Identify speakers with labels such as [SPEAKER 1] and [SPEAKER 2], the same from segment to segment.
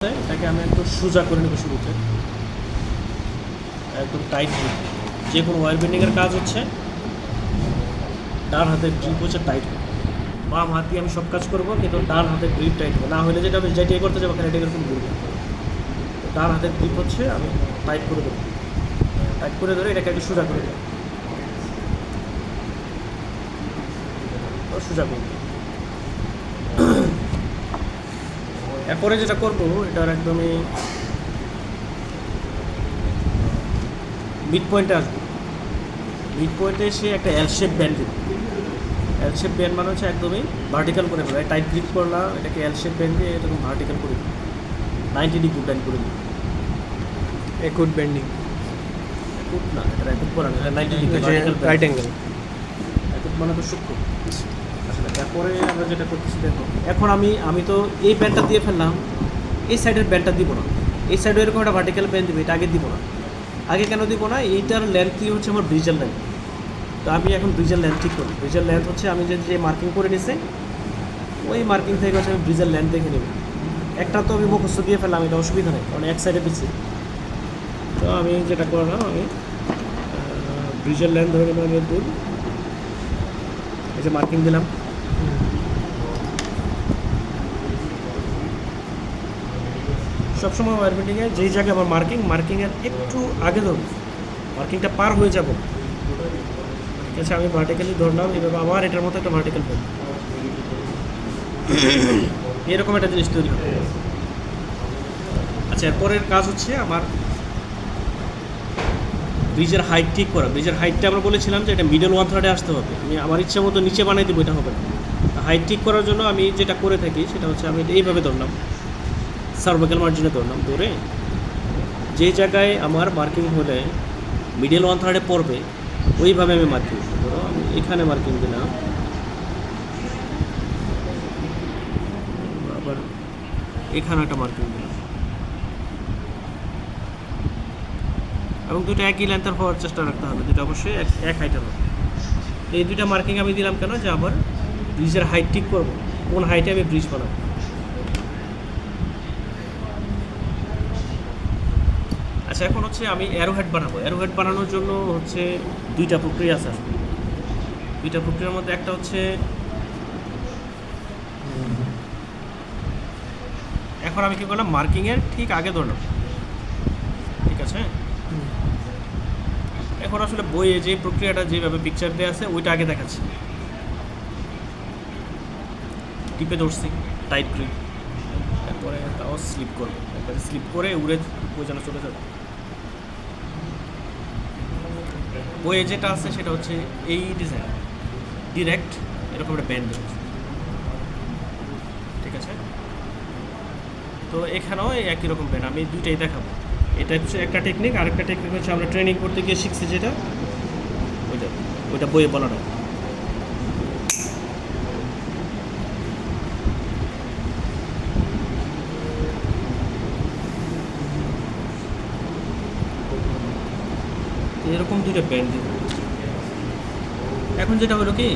[SPEAKER 1] এটাকে আমি একটু সোজা করে নেব শুরুতে, একদম টাইট। যে কোনো ওয়্যার বেন্ডিংয়ের কাজ হচ্ছে ডান হাতের গ্রিপ হচ্ছে টাইট হবে। বাম হাত দিয়ে আমি সব কাজ করবো, কিন্তু ডান হাতের গ্রিপ টাইট হবে, না হলে যেটা আমি যেটাই করতে যাবো এটা এরকম ঘুরবে। ডান হাতের গ্রিপ হচ্ছে আমি টাইট করে দেবো, টাইট করে ধরে এটাকে একটু সোজা করে দেবো, সোজা করবো। এরপরে যেটা করবো এটার একদমই মিড পয়েন্টে আসবো। মিড পয়েন্টে এসে একটা এল শেপ ব্যান্ড দেবো। এল শেপ ব্যান্ড মানে হচ্ছে একদমই ভার্টিক্যাল করে ফেলা। টাইট গ্রিপ করলাম, এটাকে এল শেপ ব্যান্ড দিয়ে এরকম ভার্টিক্যাল করে দিই, 90 ডিগ্রি ব্যান্ড করে দিই।
[SPEAKER 2] একুট বেন্ডিং,
[SPEAKER 1] একুট না, এটা একুট করা না, এটা 90 ডিগ্রি
[SPEAKER 2] রাইট অ্যাঙ্গেল।
[SPEAKER 1] একুট মানে তো সূক্ষ্ম। আসলে তারপরে আমরা যেটা করতেছি দেখো, এখন আমি তো এই ব্যান্ডটা দিয়ে ফেললাম, এই সাইডের ব্যান্ডটা দিব না, এই সাইডে এরকম একটা ভার্টিক্যাল ব্যান্ড দিবে, এটা আগে দিব না। আগে কেন দিব না? এইটার লেন্থই হচ্ছে আমার ব্রিজের লেন্থ। তো আমি এখন ব্রিজের লেন্থ ঠিক করি। ব্রিজের লেন্থ হচ্ছে আমি যে মার্কিং করে নিছি, ওই মার্কিং থেকে হচ্ছে আমি ব্রিজের লেন্থ দেখে নেব। একটা তো আমি মুখস্থ দিয়ে ফেললাম, এটা অসুবিধা নেই, কারণ এক সাইডে দিচ্ছি। তো আমি যেটা করলাম, আমি ব্রিজের লেন্থ ধরে নেব, আমি দূর এই যে মার্কিং দিলাম। সবসময় ওয়্যার বেন্ডিংয়ে যেই জায়গায় আমার মার্কিংয়ের একটু আগে ধরবো, মার্কিংটা পার হয়ে যাব। ঠিক আছে, আমি ভার্টিক্যালি ধরলাম এভাবে, আমার এটার মতো একটা ভার্টিক্যাল ব্যান্ড, এরকম একটা জিনিস তৈরি হবে। আচ্ছা, এরপরের কাজ হচ্ছে আমার ব্রিজের হাইট ঠিক করা। ব্রিজের হাইটটা আমরা বলেছিলাম যে এটা মিডল ওয়ান থার্ডে আসতে হবে। আমি আমার ইচ্ছা মতো নিচে বানাই দেবো, এটা হবে না। হাইট ঠিক করার জন্য আমি যেটা করে থাকি সেটা হচ্ছে আমি এইভাবে ধরলাম, সার্ভাইকাল মার্জিনে ধরলাম, ধরে যে জায়গায় আমার মার্কিং হলে মিডল ওয়ান থার্ডে পড়বে ওইভাবে আমি মার্কিং ধরো, আমি এখানে মার্কিং দিলাম, আবার এখানে একটা মার্কিং দিলাম, এবং দুটো একই লেন্থের হওয়ার চেষ্টা রাখতে হবে, দুটো অবশ্যই এক হাইটের হবে। এই দুইটা মার্কিং আমি দিলাম কেন? যে আবার ব্রিজের হাইট ঠিক করবো, কোন হাইটে আমি ব্রিজ বানাবো। আচ্ছা, এখন হচ্ছে আমি অ্যারোহেড বানাবো। অ্যারোহেড বানানোর জন্য হচ্ছে দুইটা প্রক্রিয়া আছে। দুইটা প্রক্রিয়ার মধ্যে একটা হচ্ছে, এখন আমি কী করলাম, মার্কিংয়ের ঠিক আগে ধরলাম, ঠিক আছে। এখন আসলে বইয়ে যে প্রক্রিয়াটা যেভাবে পিকচার দেওয়া আছে ওইটা আগে দেখাচ্ছি। টিপে ধরছি, টাইট গ্রিপ, তারপরে তাও স্লিপ করবো, একবারে স্লিপ করে উড়ে বই যেন চলে যাবে। বইয়ে যেটা আছে সেটা হচ্ছে এই ডিজাইন, ডিরেক্ট এরকম একটা ব্যান্ড দেবে, ঠিক আছে। তো এখানেও এই একই রকম ব্যান্ড, আমি দুইটাই দেখাবো। এটা হচ্ছে একটা টেকনিক, আরেকটা টেকনিক হচ্ছে আমরা ট্রেনিং করতে গিয়ে শিখছি যেটা, ওইটা বইয়ে বলা না। এরকম দুইটা ব্যান্ড দেব। এখন যেটা হলো কি,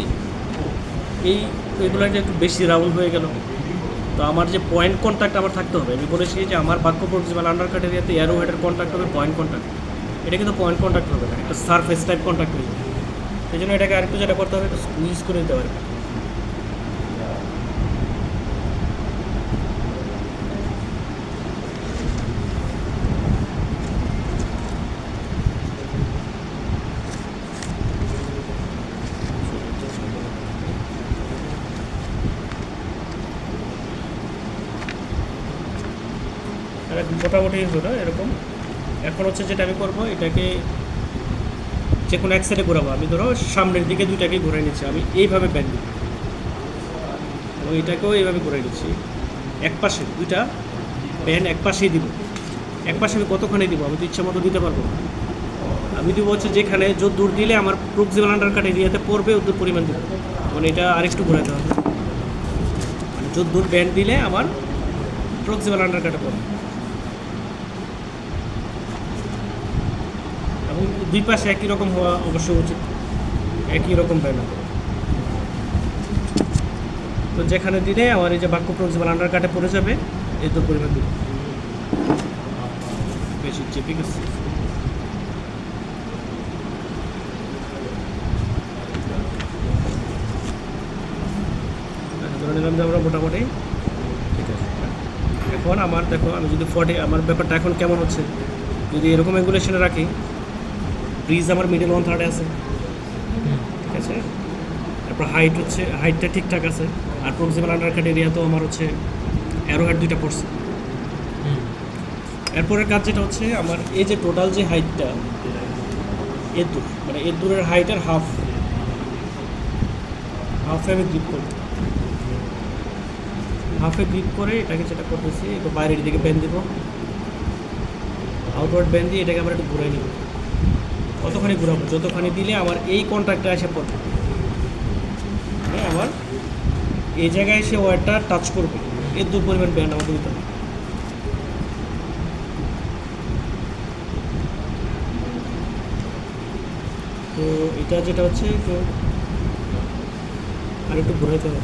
[SPEAKER 1] এইগুলো একটু বেশি রাউন্ড হয়ে গেল, তো আমার যে পয়েন্ট কন্ট্যাক্ট আমার থাকতে হবে। আমি বলেছি যে আমার বাক্য প্রক্সিমাল আন্ডারকাট এরিয়াতে অ্যারো হেডের কন্ট্যাক্ট হবে পয়েন্ট কন্ট্যাক্ট। এটা কিন্তু পয়েন্ট কন্ট্যাক্ট হবে না, একটা সারফেস টাইপ কন্ট্যাক্ট হয়ে যাবে। সেই জন্য এটাকে আরেকটু যেটা করতে হবে, একটু স্কুইজ করে দিতে পারবে। মোটামুটি হলো এরকম। এখন হচ্ছে যেটা আমি করবো, এটাকে যে কোনো এক সাইডে ঘোরাবো। আমি ধরো সামনের দিকে দুইটাকে ঘুরে নিচ্ছি, আমি এইভাবে ব্যান্ড দিই, এবং এটাকেও এইভাবে ঘুরে নিচ্ছি। এক পাশে দুইটা ব্যান্ড এক পাশেই দিব। এক পাশে আমি কতখানি দিব? আমি তো ইচ্ছা মতো দিতে পারবো। আমি দিব হচ্ছে যেখানে যত দূর দিলে আমার প্রক্সিমাল আন্ডারকাট এরিয়াতে পড়বে ওদের পরিমাণ দিব, মানে এটা আরেকটু ঘোরাতে হবে। মানে যত দূর ব্যান্ড দিলে আমার প্রক্সিমাল আন্ডারকাটে পড়বে, এবং দুই পাশে একই রকম হওয়া অবশ্যই উচিত, একই রকম ব্যান্ড হবে। তো যেখানে দিলে আমার এই যে বাক্য প্রক্সিমাল আন্ডারকাটে পড়ে যাবে এত পরিমাণ দিব। বেশি চেপে গেছে। ধরে নিলাম যে আমরা মোটামুটি ঠিক আছে। এখন আমার দেখো আমি যদি 40 আমার ব্যাপারটা এখন কেমন হচ্ছে, যদি এরকম অ্যাঙ্গুলেশনে রাখি, ব্রিজ আমার মিডল 1/3 আছে, ঠিক আছে। তারপর হাইট হচ্ছে, হাইটটা ঠিকঠাক আছে, আর প্রক্সিমাল আন্ডারকাট এরিয়া তো আমার হচ্ছে অ্যারো হেড 2টা পড়ছে। এরপরের কাজ যেটা হচ্ছে আমার এই যে টোটাল যে হাইটটা এর দূর, মানে এর দূরের হাইটের হাফে আমি গ্রিপ করব, হাফে গ্রিপ করে এটাকে যেটা করতেছি একটু বাইরের দিকে ব্যান্ড দেবো, আউটওয়ার্ড ব্যান্ড দিয়ে এটাকে আমরা একটু ঘুরাই নিব। কতখানি ঘুরাবো, যতখানি দিলে আমার এই কন্ট্রাক্টে এসে পড়বে, হ্যাঁ আমার এই জায়গায় এসে ওয়ারটা টাচ করবে, এর দূর পরিমাণ ব্যান্ড আমাকে দিতে হবে। তো এটা যেটা হচ্ছে তো আর একটু ঘুরাইতে হবে।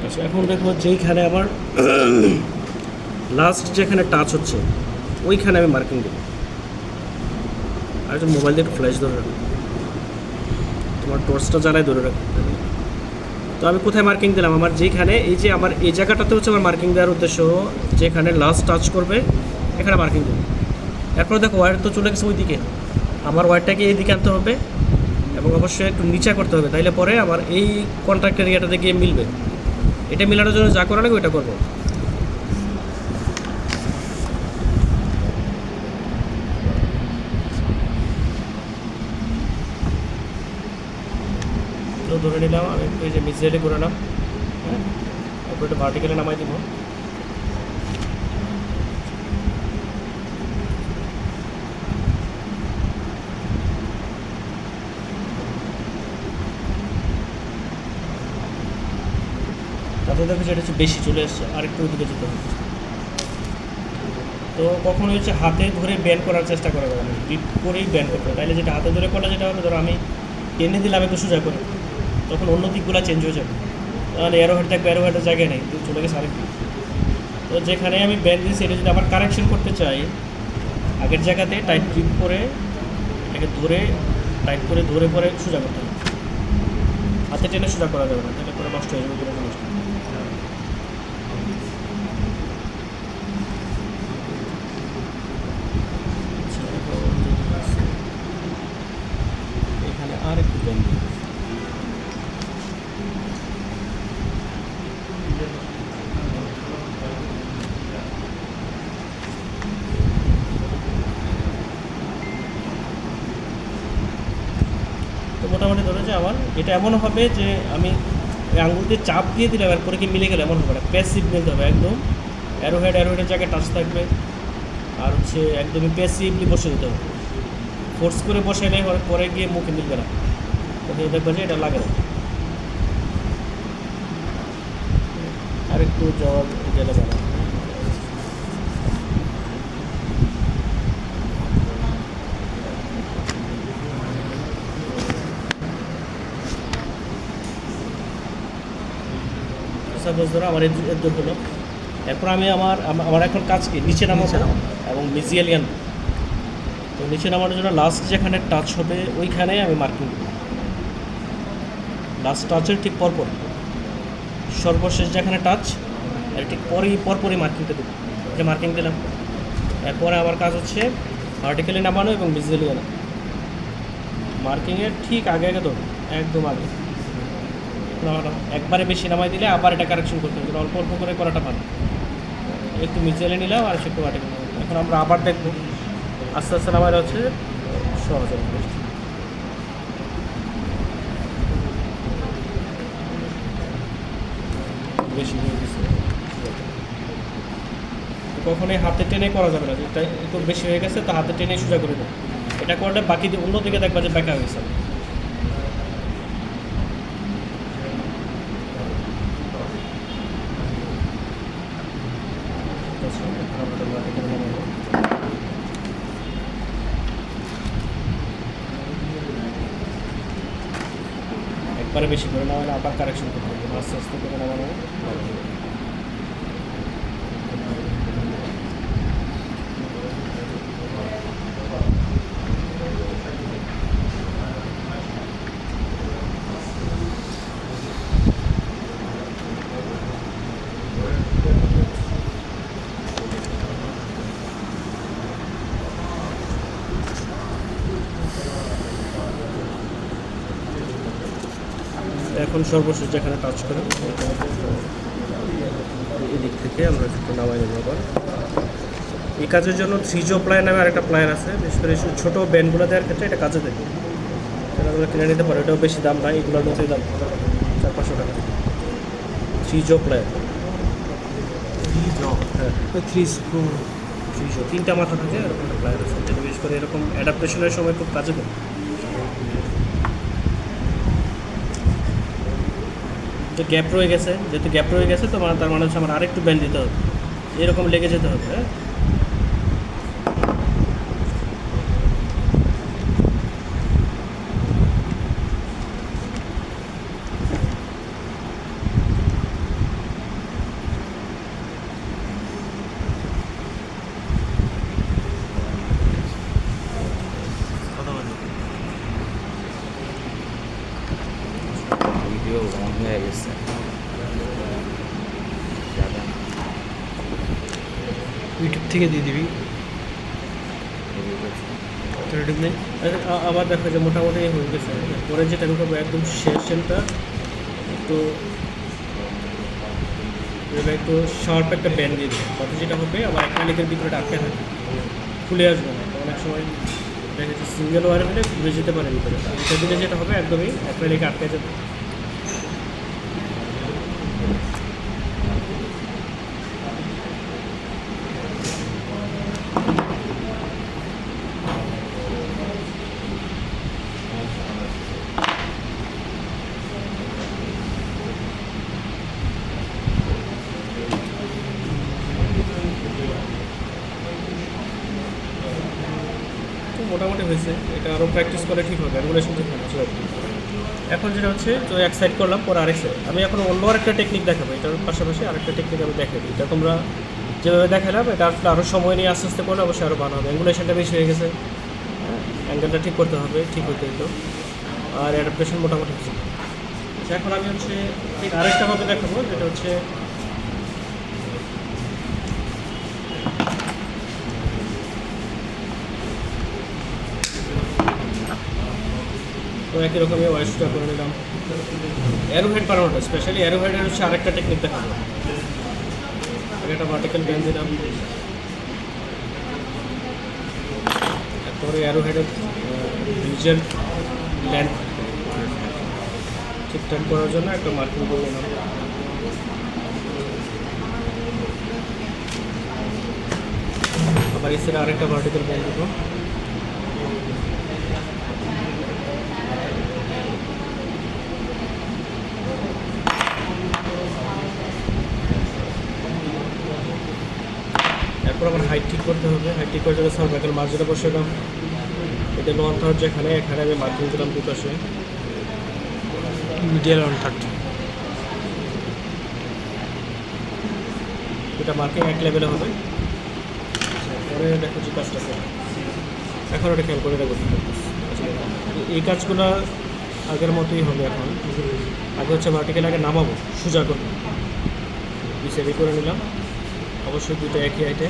[SPEAKER 1] আচ্ছা এখন দেখো যেইখানে আমার লাস্ট যেখানে টাচ হচ্ছে ওইখানে আমি মার্কিং দেবো। আর একজন মোবাইল দিয়ে একটু ফ্ল্যাশ ধরে রাখো, তোমার টর্চটা জ্বালায় ধরে রাখো। তো আমি কোথায় মার্কিং দিলাম, আমার যেইখানে এই যে আমার এই জায়গাটাতে হচ্ছে আমার মার্কিং দেওয়ার উদ্দেশ্য, যেখানে লাস্ট টাচ করবে এখানে মার্কিং দেবো। এরপর দেখো ওয়্যার তো চলে গেছে ওইদিকে, আমার ওয়্যারটাকে এইদিকে আনতে হবে এবং অবশ্যই একটু নিচে করতে হবে, তাইলে পরে আমার এই কন্ট্রাক্ট এরিয়াটাতে গিয়ে মিলবে। এটা মেলানোর জন্য যা করা লাগবে ওইটা করবো। তো ধরে নিলাম আমি এই যে মিডিয়ালে ঘোরালাম, হ্যাঁ, তারপর এটা ভার্টিক্যালে নামাই দিব। তাতে দেখো যেটা হচ্ছে বেশি চলে আসছে, আরেকটু ওইদিকে যেতে হবে। তো কখনো হচ্ছে হাতে ধরে ব্যান্ড করার চেষ্টা করা যাবে না, গ্রিপ করেই ব্যান্ড করতে হবে। তাইলে যেটা হাতে ধরে করলে যেটা হবে, ধরো আমি টেনে দিলাম একটু সোজা করে, তখন অন্য দিকগুলো চেঞ্জ হয়ে যাবে, তাহলে অ্যারো হেড থাকবে, অ্যারো হেডের জায়গায় নেই, চলে গেছে আরেক দিক। তো যেখানে আমি ব্যান্ড দিয়েছি এটা যদি আবার কারেকশন করতে চাই, আগের জায়গাতে টাইট গ্রিপ করে এটাকে ধরে টাইট করে ধরে পরে সোজা করতে হবে, হাতে টেনে সোজা করা যাবে না, তাহলে করে নষ্ট হয়ে যাবে, পুরো নষ্ট। এখানে আর একটু ব্যান্ড দিই। তো মোটামুটি ধরে যে আমার এটা এমন হবে যে আমি ওই আঙুল দিয়ে চাপ দিয়ে দিলাম, এরপরে কি মিলে গেলে এমন হবে না, প্যাসিভ মিলতে হবে একদম, অ্যারোহেডের জায়গায় টাচ থাকবে, আর হচ্ছে একদমই প্যাসিভলি বসে দিতে হবে। ফোর্স করে বসে নেই পরে গিয়ে মুখে মিলবে না, ওকে দেখবে যে এটা লাগে না। আর একটু জল গেলে ভালো। সাপোজ ধরো আমার এর দূর হলো, এরপর আমি আমার এখন কাজ কি নিচে নামাবো এবং মিজিয়ালিয়ান। তো নিচে নামানোর জন্য লাস্ট যেখানে টাচ হবে ওইখানে আমি মার্কিং দেবো, লাস্ট টাচের ঠিক পরপর, সর্বশেষ যেখানে টাচ এর ঠিক পরপরই মার্কিংটা দেবো, যে মার্কিং দিলাম। এরপরে আমার কাজ হচ্ছে ভার্টিক্যালি নামানো এবং মিজিয়ালিয়ান। মার্কিংয়ের ঠিক আগে আগে ধরো, একদম আগে একবারে বেশি নামাই দিলে আবার এটা কারেকশন করতে হবে, অল্প অল্প করে করাটা ভালো। একটু মিজিয়ালে নিলাম আর একটু ভার্টিক্যালি নামাই। এখন আমরা আবার দেখবো আস্তে আস্তে নামাইলে হচ্ছে সহজ হবে। বেশি হয়ে গেছে। কখনোই হাতে টেনে করা যাবে না, এটা একটু বেশি হয়ে গেছে তো হাতে টেনে সোজা করে দেয়। এটা করলে বাকি অন্যদিকে দেখবা যে বেঁকা হয়েছে। একবারে বেশি করে না হলে আবার কারেকশন করতে হবে, আস্তে আস্তে করে নামানো। এখন সর্বশেষ যেখানে টাচ করে এদিক থেকে আমরা একটু নামাই নেব। আবার এই কাজের জন্য 3J প্লায়ার নামে আরেকটা প্লায়ার আছে, বিশেষ করে ছোটো ব্যান্ডগুলো দেওয়ার ক্ষেত্রে এটা কাজে দেবে, সেটা আমরা কিনে নিতে পারো। এটাও বেশি দাম নাই, এগুলোর মতোই দাম, 400-500 টাকা। 3J প্লায়ার, হ্যাঁ 3J 3টা মাথা থাকে, এরকম একটা প্লায়ার আছে, যেটা বিশেষ করে এরকম অ্যাডাপ্টেশনের সময় খুব কাজে দেবে। তো গ্যাপ রয়ে গেছে, যেহেতু গ্যাপ রয়ে গেছে তো তার মানে হচ্ছে আমার আরেকটু ব্যান্ড দিতে হবে, এরকম লেগে যেতে হবে। হ্যাঁ,
[SPEAKER 3] ভিডিও অন হয়ে গেছে।
[SPEAKER 2] ইউটিউব থেকে দিয়ে দিবি, ইউটিউব নেই।
[SPEAKER 1] আবার দেখো যে মোটামুটি হয়ে গেছে। পরে যেটা আমি করবো একদম শেষটা একটু এবার একটু শার্প একটা ব্যান্ড দিয়ে দেবো, তাতে যেটা হবে আবার অ্যাক্রিলিকের ভিতরে আটকে থাকে, খুলে আসবে না। অনেক সময় দেখা যাচ্ছে সিঙ্গেল ওয়ার হলে ঘুরে যেতে পারে ভিতরে, এটা দিলে যেটা হবে একদমই অ্যাক্রিলিকে আটকে যাবে। মোটামুটি হয়েছে, এটা আরও প্র্যাকটিস করে ঠিক হবে, রেগুলেশন ঠিক হবে। এখন যেটা হচ্ছে তো এক সাইড করলাম, পরে আরেক সাইড আমি এখন অন্য আরেকটা টেকনিক দেখাবো, এটার পাশাপাশি আরেকটা টেকনিক আমি দেখাই দিই। এটা তোমরা যেভাবে দেখালাম এটা আসলে আরও সময় নিয়ে আস্তে আস্তে করলে অবশ্যই আরও ভালো হবে। রেগুলেশনটা বেশি হয়ে গেছে, অ্যাঙ্গেলটা ঠিক করতে হবে, ঠিক হতে হতো, আর অ্যাডাপ্টেশন মোটামুটি হচ্ছে। এখন আমি হচ্ছে ঠিক আরেকটা ভাবে দেখাবো, যেটা হচ্ছে তো একই রকমই ওয়াইসটা করে নিলাম। অ্যারোহেড বানানোটা স্পেশালি অ্যারোহেডের হচ্ছে আরেকটা টেকনিক দেখাবো। আগে একটা ভার্টিক্যাল ব্যান্ড দিলাম, তারপরে অ্যারোহেডের রিজেন্ট ল্যান্ড ঠিকঠাক করার জন্য একটা মার্কিং করে নিলাম। আবার এছাড়া আরেকটা ভার্টিক্যাল ব্যান্ড দেবো। এরপর আমার হাইট ঠিক করতে হবে, হাইট ঠিক করার জন্য সার্ভাইকাল মার্জিনে বসেলাম। এটা লন থার্ড যেখানে, এখানে আমি মার্কিং দিলাম দুই পাশে,
[SPEAKER 2] মিডিয়াল অন থার্ড।
[SPEAKER 1] এটা মার্কিং এক লেভেলে হবে। পরে দেখো যে কাজটা করে, এখন ওটা খেয়াল করে দেখো। এই কাজগুলো আগের মতোই হবে। এখন আগে হচ্ছে ভার্টিক্যাল আগে নামাবো, সোজা করবো, বিসেবি করে নিলাম। অবশ্যই দুটো একই হাইটে।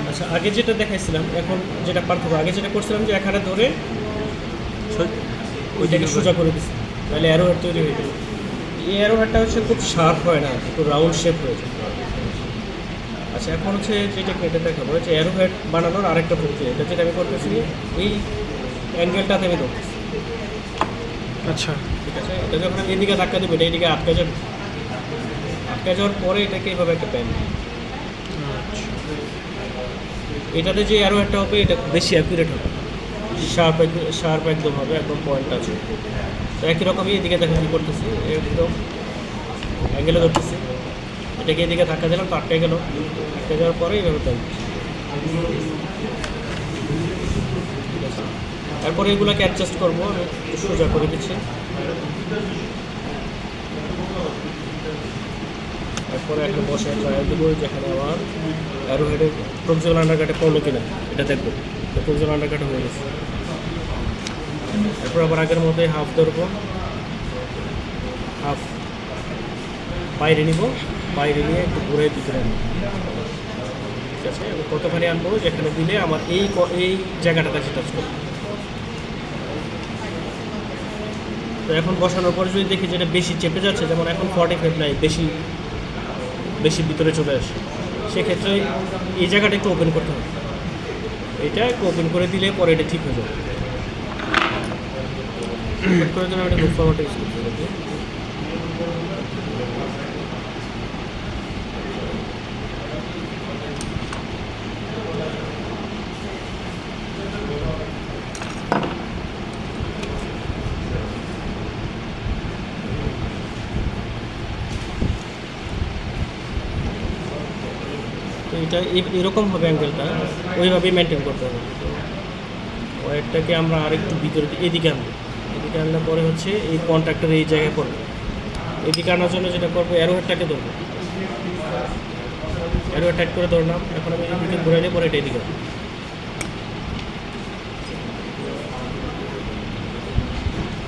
[SPEAKER 1] আচ্ছা, আগে যেটা দেখাইছিলাম এখন যেটা পার্থক্য, আগে যেটা করছিলাম যে এখানে ধরে ওইটাকে সোজা করে দিচ্ছি, তাহলে অ্যারোহেড তৈরি হয়ে গেছে। এই অ্যারোহেডটা হচ্ছে খুব শার্প হয় না, একটু রাউন্ড শেপ হয়ে যায়। আর আচ্ছা এখন হচ্ছে যেটা কেটে দেখাবো যে অ্যারো হেড বানানোর আরেকটা প্রক্রিয়া, এটা যেটা আমি করতেছি এই অ্যাঙ্গেলটাতে আমি ধরতেছি,
[SPEAKER 2] আচ্ছা
[SPEAKER 1] ঠিক আছে? এটা যখন আমি এদিকে ধাক্কা দেবো এটা এদিকে আটকে যাবে, আটকে যাওয়ার পরে এটাকে এইভাবে একটা প্যান,
[SPEAKER 2] আচ্ছা
[SPEAKER 1] এটাতে যে অ্যারো হেডটা হবে এটা বেশি অ্যাকুরেট হবে, শার্প একদম হবে, একদম পয়েন্ট আছে। তো একই রকমই এদিকে দেখো কী করতেছি, একদম অ্যাঙ্গেলে ধরতেছি, এটাকে এদিকে ধাক্কা দিলাম তো আটকে গেল, আটকে যাওয়ার পরে এইভাবে প্যান, ঠিক আছে? তারপরে এগুলোকে অ্যাডজাস্ট করবো, আমি একটু সোজা করে দিচ্ছি। তারপরে একটা বসে ট্রায়াল দেবো যেখানে আমার অ্যারো হেডের প্রক্সিবল আন্ডারকাটে পড়লো কিনা এটা দেখবো, তো প্রক্সিবল আন্ডারকাটে হয়ে গেছে। তারপর আবার আগের মতোই হাফ ধরবো, হাফ বাইরে নিব, বাইরে নিয়ে একটু ঘুরে ভিতরে আনবো, ঠিক আছে? এবং কতখানি আনবো যেখানে দিলে আমার এই জায়গাটাতে এসে টাচ করবে। তো এখন বসানোর পরে যদি দেখি যেটা বেশি চেপে যাচ্ছে, যেমন এখন 45 নাই, বেশি ভিতরে চলে আসে, সেক্ষেত্রে এই জায়গাটা একটু ওপেন করতে হবে, এটা একটু ওপেন করে দিলে পরে এটা ঠিক হয়ে যাবে। ওপেন করার জন্য একটা লুপ ফরওয়ার্ড ইউজ করতে হবে। তো এটা এরকম হবে অ্যাঙ্গেলটা, ওইভাবেই মেনটেন করতে হবে। ওয়ারটাকে আমরা আরেকটু ভিতরে এদিকে আনবো, এদিকে আনলে পরে হচ্ছে এই কন্ট্যাক্টের এই জায়গায় পড়বে। এদিকে আনার জন্য যেটা করবো অ্যারো হেডটাকে ধরবো, অ্যারো হেড টাইট করে ধরলাম, এখন আমি এদিকে ঘুরাইলে পরে এটা এদিকে আসবে।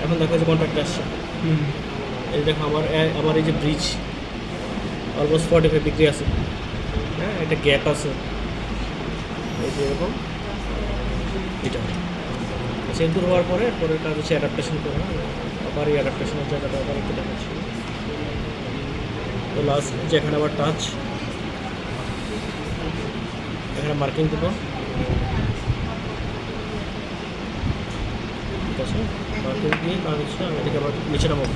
[SPEAKER 1] এখন দেখো যে কন্ট্যাক্ট আসছে,
[SPEAKER 2] হুম
[SPEAKER 1] এই দেখো আমার এই যে ব্রিজ অলমোস্ট 45 ডিগ্রি আছে, হ্যাঁ একটা গ্যাপ আছে, এই যে এরকম এটা সে দূর হওয়ার পরে পরের কাজ হচ্ছে অ্যাডাপ্টেশন করা, আবার এই অ্যাডাপ্টেশনের জায়গাটা আবার একটু দেখাচ্ছি। তো লাস্ট যেখানে আবার টাচ, এখানে মার্কিং দেবো, ঠিক আছে? মার্কিং দিয়ে কাজ হচ্ছে আমি এদিকে আবার নিচে নামাবো,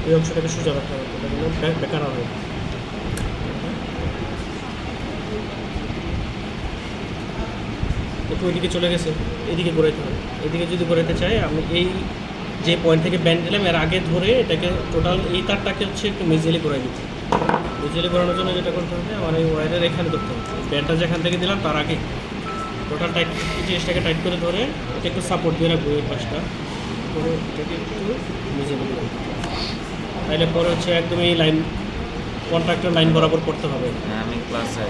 [SPEAKER 1] এই অংশটাকে সোজা রাখতে হবে, এটা যেন বেকার না হয়। একটু ওইদিকে চলে গেছে, এদিকে ঘোরাইতে হবে, এদিকে যদি ঘোরাইতে চাই আমি এই যে পয়েন্ট থেকে ব্যান্ড দিলাম এর আগে ধরে এটাকে টোটাল এই তারটাকে হচ্ছে একটু মেজিয়ালি ঘোরাই দিচ্ছি। মেজিয়ালি ঘোরানোর জন্য যেটা করতে হবে আমার এই ওয়ারের এখানে ধরতে হবে, ব্যান্ডটা যেখান থেকে দিলাম তার আগে টোটাল টাইট, জিনিসটাকে টাইট করে ধরে এটা একটু সাপোর্ট দিয়ে রাখবো এই পাশটা করে, এটাকে একটু মেজিয়ালি ঘোরাবো। তাইলে পরে হচ্ছে একদম এই লাইন কন্ট্রাক্টর লাইন বরাবর করতে হবে।
[SPEAKER 3] হ্যাঁ আমি ক্লাসে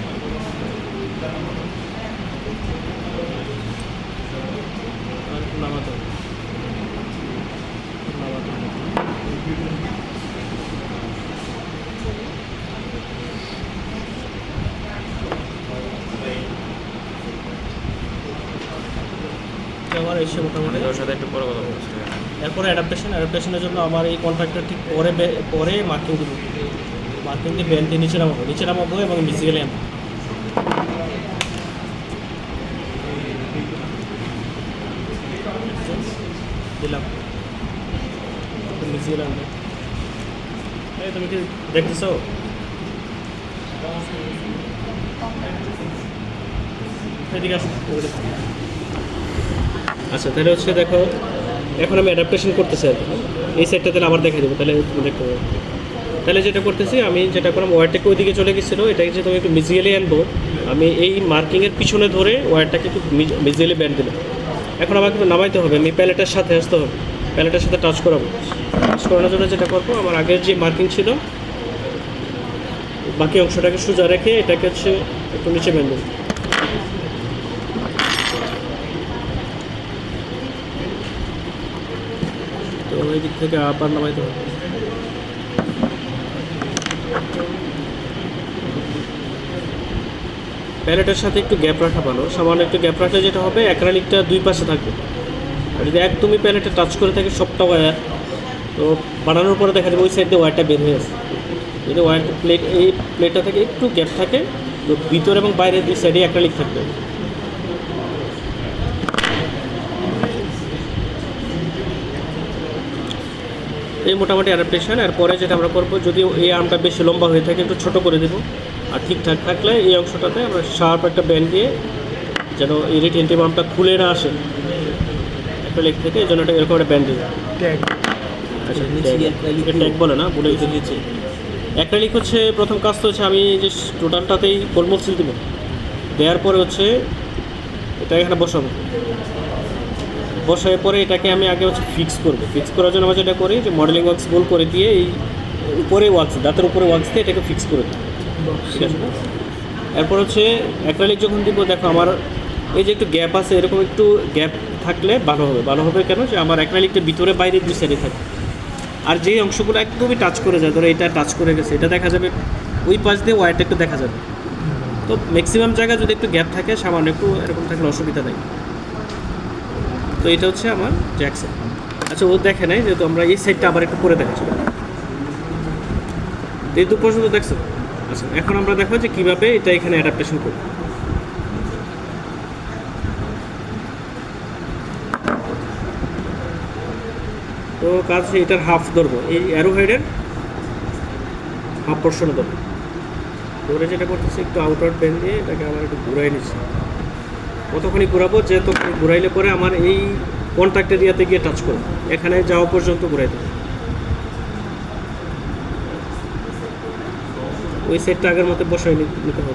[SPEAKER 1] আর একটু নামাতে হবে, নামাতে হবে। আমার এসে মোটামুটি
[SPEAKER 3] তোর সাথে একটু পরে কথা বলছি।
[SPEAKER 1] এরপরে অ্যাডাপ্টেশনের জন্য আমার এই কন্ট্রাক্টর ঠিক পরে মার্কিং দেবো, মার্কিং দিয়ে ব্যান্ডটি নিচে নামাবো এবং মিউজিক্যালি আনবো। দিলাম মিউজিক্যালি আনবো, এই তুমি কি দেখতেছো? এদিকে আসো। আচ্ছা তাহলে হচ্ছে দেখো এখন আমি অ্যাডাপ্টেশন করতেছি আর কি, এই সাইডটা তাহলে আবার দেখাই দেবো, তাহলে তুমি দেখতে পাবো। তাহলে যেটা করতেছি আমি যেটা করলাম ওয়্যারটাকে ওইদিকে চলে গেছিলো, এটাকে যে তুমি একটু মিউজিক্যালি আনবো, আমি এই মার্কিংয়ের পিছনে ধরে ওয়্যারটাকে একটু মিউজিক্যালি ব্যান্ড দিলাম। এখন আমাকে একটু নামাইতে হবে, আমি প্যালেটের সাথে আসতে হবে, প্যালেটের সাথে টাচ করাবো। টাচ করানোর জন্য যেটা করবো আমার আগের যে মার্কিং ছিল বাকি অংশটাকে সোজা রেখে এটাকে হচ্ছে একটু নিচে ব্যান্ড দেবো। তো এই দিক থেকে আবার নামাইতে হবে। প্যালেটের সাথে একটু গ্যাপ রাখা ভালো, সামান্য একটু গ্যাপ রাখলে যেটা হবে অ্যাক্রালিকটা দুই পাশে থাকবে, আর যদি একদমই প্যানেটে টাচ করে থাকে সবটা ওয়্যার, তো বানানোর পরে দেখা যাবে ওই সাইড দিয়ে ওয়্যারটা বের হয়ে আসে। যদি ওয়্যার প্লেট এই প্লেটটা থেকে একটু গ্যাপ থাকে, তো ভিতর এবং বাইরের দুই সাইডে অ্যাক্রিলিক থাকবে। এই মোটামুটি অ্যাডাপ্টেশন। এরপরে যেটা আমরা করবো, যদি এই আর্মটা বেশি লম্বা হয়ে থাকে একটু ছোটো করে দেবো, আর ঠিকঠাক থাকলে এই অংশটাতে আমরা শার্প একটা ব্যান্ড দিয়ে যেন এই রিটেনটিভ আর্মটা খুলে না আসে অ্যাক্রিলিক থেকে, এই জন্য একটা এরকম একটা ব্যান্ড দিই।
[SPEAKER 2] ট্যাগ।
[SPEAKER 1] আচ্ছা, ট্যাগ বলে না, বলে দিয়েছি। অ্যাক্রিলিক হচ্ছে প্রথম কাজ তো হচ্ছে আমি যে টোটালটাতেই গোলমোল সিল দেবো, দেওয়ার পরে হচ্ছে এটা এখানে বসাবো, বসার পরে এটাকে আমি আগে হচ্ছে ফিক্স করবো। ফিক্স করার জন্য আমরা যেটা করি যে মডেলিং ওয়াক্স গোল করে দিয়ে এই উপরে ওয়াক্স, দাঁতের উপরে ওয়াক্স দিয়ে এটাকে ফিক্স করে দিই, ঠিক আছে। এরপর হচ্ছে অ্যাক্রিলিক যখন দিব, দেখো আমার এই যে একটু গ্যাপ আছে, এরকম একটু গ্যাপ থাকলে ভালো হবে। ভালো হবে কেন, যে আমার অ্যাক্রিলিকটা ভিতরে বাইরে দুই সাইডে থাকে। আর যেই অংশগুলো একদমই টাচ করে যায়, ধরো এটা টাচ করে গেছে, এটা দেখা যাবে ওই পাশ দিয়ে ওয়্যারটা একটু দেখা যাবে। তো ম্যাক্সিমাম জায়গায় যদি একটু গ্যাপ থাকে, সামান্য একটু এরকম থাকলে অসুবিধা নেই। তো এটা হচ্ছে আমার জ্যাকসন। আচ্ছা, ও দেখে নাই, যেহেতু আমরা এই সাইডটা আবার একটু করে দেখাচ্ছি। এই দু পর্যন্ত দেখছো? আচ্ছা, এখন আমরা দেখো যে কীভাবে এটা এখানে অ্যাডাপ্টেশন করব। তো কাজ হচ্ছে এটার হাফ ধরবো, এই অ্যারো হেডের হাফ পোর্শনে ধরবো। ধরে যেটা করতেছি, একটু আউটওয়ার্ড ব্যান্ড দিয়ে এটাকে আবার একটু ঘুরাই নিচ্ছি। কতক্ষণই ঘুরাবো, যে তখন ঘুরাইলে পরে আমার এই কন্ট্যাক্ট এরিয়াতে গিয়ে টাচ করবো, এখানে যাওয়া পর্যন্ত ঘুরাইতে হবে। ওই সেটটা আগের মতো বসাই নিতে হবে।